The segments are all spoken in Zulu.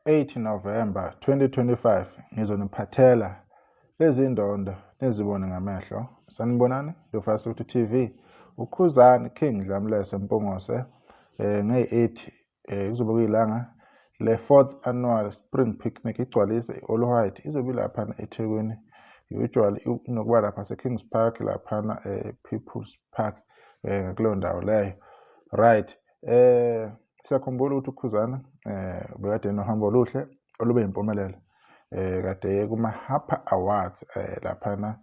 8 November 2025 ngizoniphathela lezi ndondo nizibone ngamehlo. Sanibonani, Ndofasuthu TV. Ukhuzani King Dlamlese Mpungose nge-8 kuzobe kuyilanga le 4th annual spring picnic igcwalise All White izobe lapha eThekwini. Usually inokuba lapha se-Kings Park laphana People's Park kuleyo ndawo leyo. Right. Siyakhumbula ukuthi uKhuzani bekade nohambo oluhle olube impumelelo. Kade kuma Harper Awards laphana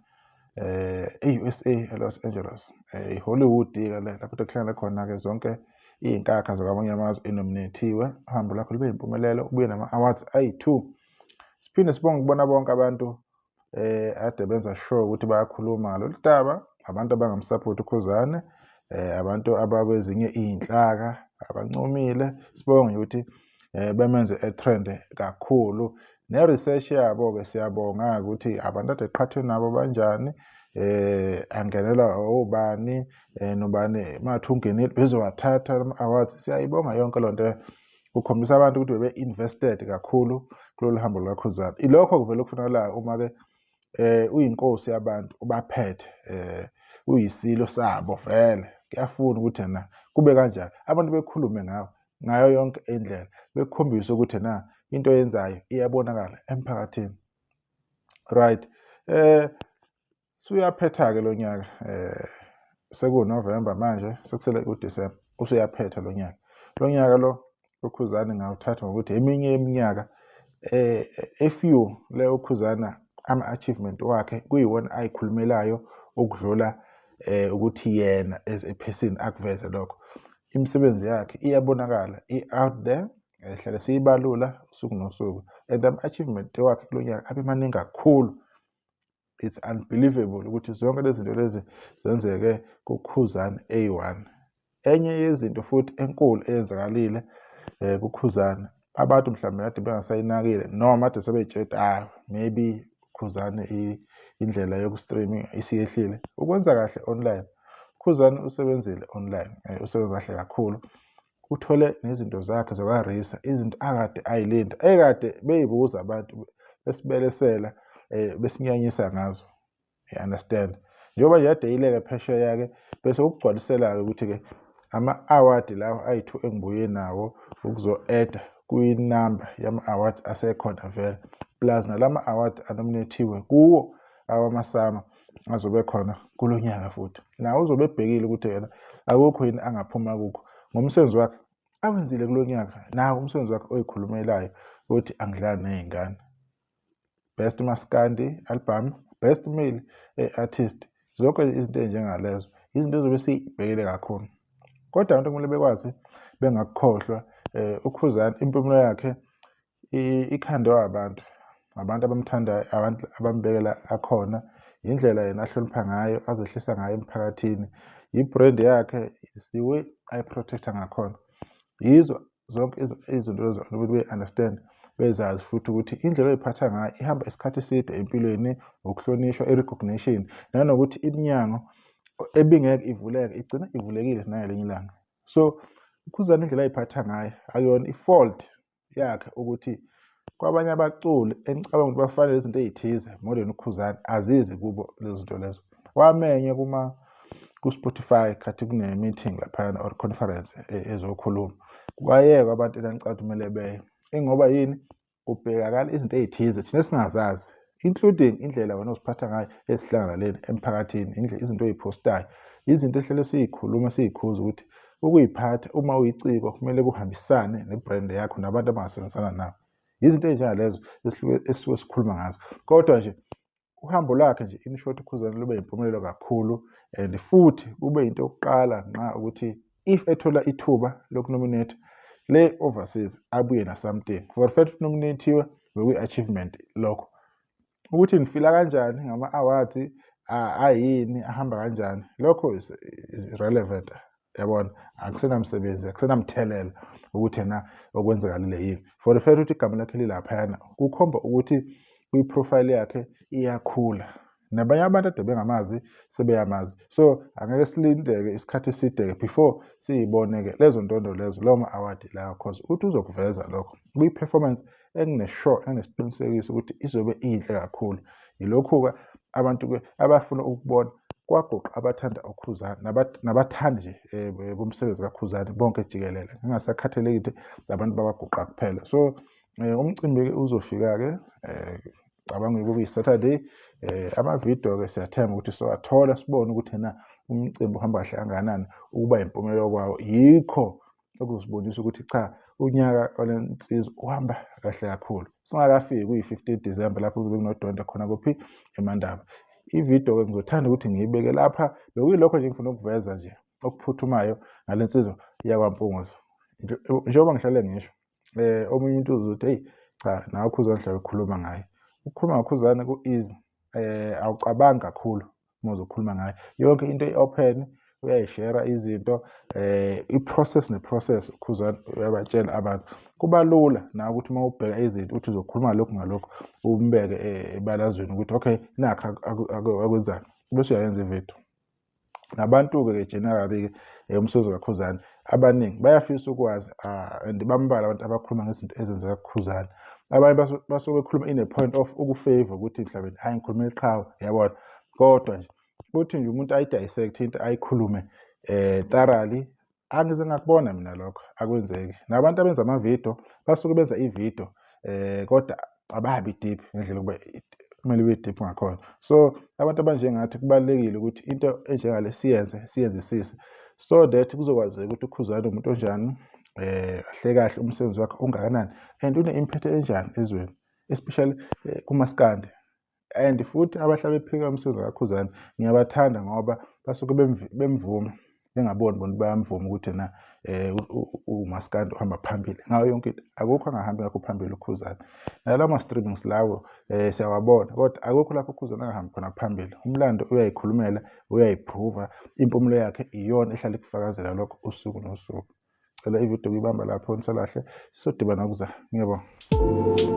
e-USA eLos Angeles. Hollywood ke lapho kuhlangana khona ke zonke izinkakha zakwamanye amazwe inominathiwe. Uhambo lakho lube impumelelo ubuye nama awards ayi2. Siphinde sibonge ukubona bonke abantu ade benza sure ukuthi bayakhuluma ngalolu daba, abantu abangamsupport uKhuzani, abantu abakwezinye izinhlaka abancomile. Sibonge ukuthi bemenze etrend kakhulu ne-research yabo ke siyabonga ukuthi abantu ade qhathwe nabo banjani, angenelwa obani nobani mathi ungenile bezowathatha ama-awards. Siyayibonga yonke lonto, kukhombisa abantu ukuthi bebe-invested kakhulu kulolu hambo lukaKhuzani. Ilokho kuvele kufunakalayo uma ke uyinkosi yabantu ubaphethe, uyisilo sabo vele. Kuyafuna ukuthi na kube kanjalo abantu bekhulume ngayo yonke indlela, bekhombisa ukuthi na into yenzayo iyabonakala emphakathini. Right. Suyaphetha ke lo nyaka, sekuNovember manje sekusele uDisemba, usuyaphetha lo nyaka. Lo nyaka lo uKhuzani ngawuthatha ngokuthi eminye iminyaka few le uKhuzani ama-achievement wakhe kuyiwona ayikhulumelayo ukudlula ukuthi yena as a person akuveze lokho. Imisebenzi yakhe iyabonakala, i-out there, hlale siyibalula usuku nosuku, and ama-achievement wakhe kulo nyaka abe maningi kakhulu. It's unbelievable ukuthi zonke lezi zinto lezi zenzeke kuKhuzani A1. Enye yezinto futhi enkulu eyenzakalile kuKhuzani, abantu mhlawumbe kade bengasayinakile noma kade sebeyitshela maybe uKhuzani indlela yoku-streaming isiyehlile. Ukwenza kahle online. uKhuzani usebenzile online, usebenza kahle kakhulu. Uthole nezinto zakhe zakwa-Risa, izinto akade ayilinda, ekade beyibuza abantu besibelesela, besinyanyisa ngazo. You understand? Njengoba nje kade yileke phesheya yake bese ukugcwalisela ukuthi-ke ama-award lawo ayi2 engibuye nawo ukuzo-add kwi-number yama-awards asekhona vele, plus nalama awards anominathiwe kuwo awamasama azobe khona kulo nyaka futhi. Nawo uzobe ebhekile ukuthi yena akukho yini angaphuma kukho ngomsebenzi wakhe awenzile kulo nyaka. Nawo umsebenzi wakhe oyikhulumelayo ukuthi angidlali nezingane. Best Maskandi album, best male artist, zonke izinto ezinjengalezo izinto ezobe siyibhekile kakhulu. Kodwa abantu kumele bekwazi bengakukhohlwa uKhuzani impumela yakhe ikhandwe abantu abamthandayo, abantu abambekela akhona, indlela yena ahlonipha ngayo, azehlisa ngayo emphakathini, i-brand yakhe, isiwe ayiprotecta ngakhona. Yizo zonke izinto lezo ukuthi be-understand, bezazi futhi ukuthi indlela oyiphatha ngayo ihamba isikhathi eside empilweni, ukuhlonishwa, i-recognition, nanokuthi iminyango ebingeke ivuleke igcina ivulekile nangelinye ilanga. So uKhuzani indlela ayiphatha ngayo akuyona i-fault yakhe ukuthi kwabanye abaculi engicabanga ukuthi bafanele izinto ezithize more than uKhuzani azizi kubo lezo zinto lezo. Wamenye ku-Spotify khathi kune-meeting laphana or conference ezokhuluma. Kwayekwa abantu engicabanga kumele beye. Ingoba yini? Kubhekakala izinto ezithize thina singazazi, including indlela wena oziphatha ngayo esihlanganaleni emphakathini, izinto oyiphostayo, izinto ehlele siyikhuluma siyikhuza ukuthi ukuyiphatha uma uyiciko kumele kuhambisane ne-brand yakho nabantu abangasebenzisana nabo. Izinto ezinjengalezo esisuke sikhuluma ngazo. Kodwa nje uhambo lakhe nje in short uKhuzani lube yimpumelelo kakhulu, and futhi kube into yokuqala nqa ukuthi if ethola ithuba lokunominate le overseas abuye na something. For the fact nominatiwe bekuyi-achievement lokho. Ukuthi nifila kanjani ngama-awards ayini ahamba kanjani, lokho is relevant. Yabona, akusenamsebenzi, akusenamthelela ukuthi na okwenzakalile yini. For the fact ukuthi igama lakhe lilaphayana kukhomba ukuthi kwi-profile yakhe iyakhula nabanye abantu ade bengamazi sebeyamazi. So angeke silindeke isikhathi eside-ke before siyibone-ke lezo ndondo lezo, lawo ma-awadi lawo, cause uthi uzokuveza lokho kuyi-performance enesiqinisekiso ukuthi izobe inhle kakhulu. Yilokhu-ke abantu-ke abafuna ukubona kwagoqa abathanda uKhuzani nabathandi nje bomsebenzi kaKhuzani bonke jikelele, kungasakhathalekile labantu bakwaGuqa kuphela. So umcimbi-ke uzofika-ke cabanga ukuthi kuyi-Saturday. Amavidiyo-ke siyathemba ukuthi sowathola sibone ukuthi na umcimbi uhamba kahle kangakanani ukuba impumelelo kwawo. Yikho okusibonisa ukuthi cha, unyaka walensizwa uhamba kahle kakhulu. Singakafiki kuyi-15 December lapho kuzobe kunodonda khona kuphi eMandaba. Ividiyo-ke ngizothanda ukuthi ngiyibeke lapha. Bekuyilokho nje engifuna ukuveza nje okuphuthumayo ngale nsizwa yakwaMpungose. Njengoba ngihlale ngisho, omunye umuntu uzothi hey cha, nawe uKhuzani hlale ukhuluma ngaye. Ukukhuluma ngoKhuzani ku-easy, awucabangi kakhulu uma uzokhuluma ngaye. Yonke into i-open, uyayishera izinto, i-process ne-process uKhuzani uyabatshela abantu. Kuba lula nawe ukuthi uma ubheka izinto ukuthi uzokhuluma lokhu ngalokhu umbeke ebalazweni ukuthi okay nakho akwenzayo bese uyayenza ividiyo. Nabantu-ke generally-ke umsebenzi kaKhuzani abaningi bayafisa ukwazi and bambalwa abantu abakhuluma ngezinto ezenzeka kuKhuzani. Abanye basuke bekhuluma in a point of ukufavor ukuthi mhlawumbe hayi ngikhuluma iqhawe, yabona. Kodwa nje ukuthi nje umuntu ayidissect into ayikhulume thoroughly, angize ngakubona mina lokho akwenzeki. Nabantu abenza amavidiyo basuke benza ividiyo kodwa ababi deep ngendlela ukuba kumele ibe deep ngakhona. So abantu abanjengathi kubalulekile ukuthi into enjengale siyenzisise so that kuzokwazeka ukuthi uKhuzani umuntu onjani, kahle kahle umsebenzi wakhe ungakanani and une-impact enjani ezweni, especially kumaskandi. And futhi abahlala bephika umsebenzi kaKhuzani ngiyabathanda ngoba basuke bemvuma, bengaboni bona bayamvuma ukuthi na umaskandi uhamba phambili ngayo yonke into. Akukho angahambi ngakho phambili uKhuzani. Nalawo ma-streamings lawo siyawabona, kodwa akukho lapho uKhuzani angahambi khona phambili. Umlando uyayikhulumela, uyayiphruva, impumulo yakhe iyona ehlala ikufakazela lokho usuku nosuku. Cela ividiyo kuyibamba lapho Nsalahle, sizodibana kuza. Ngiyabonga.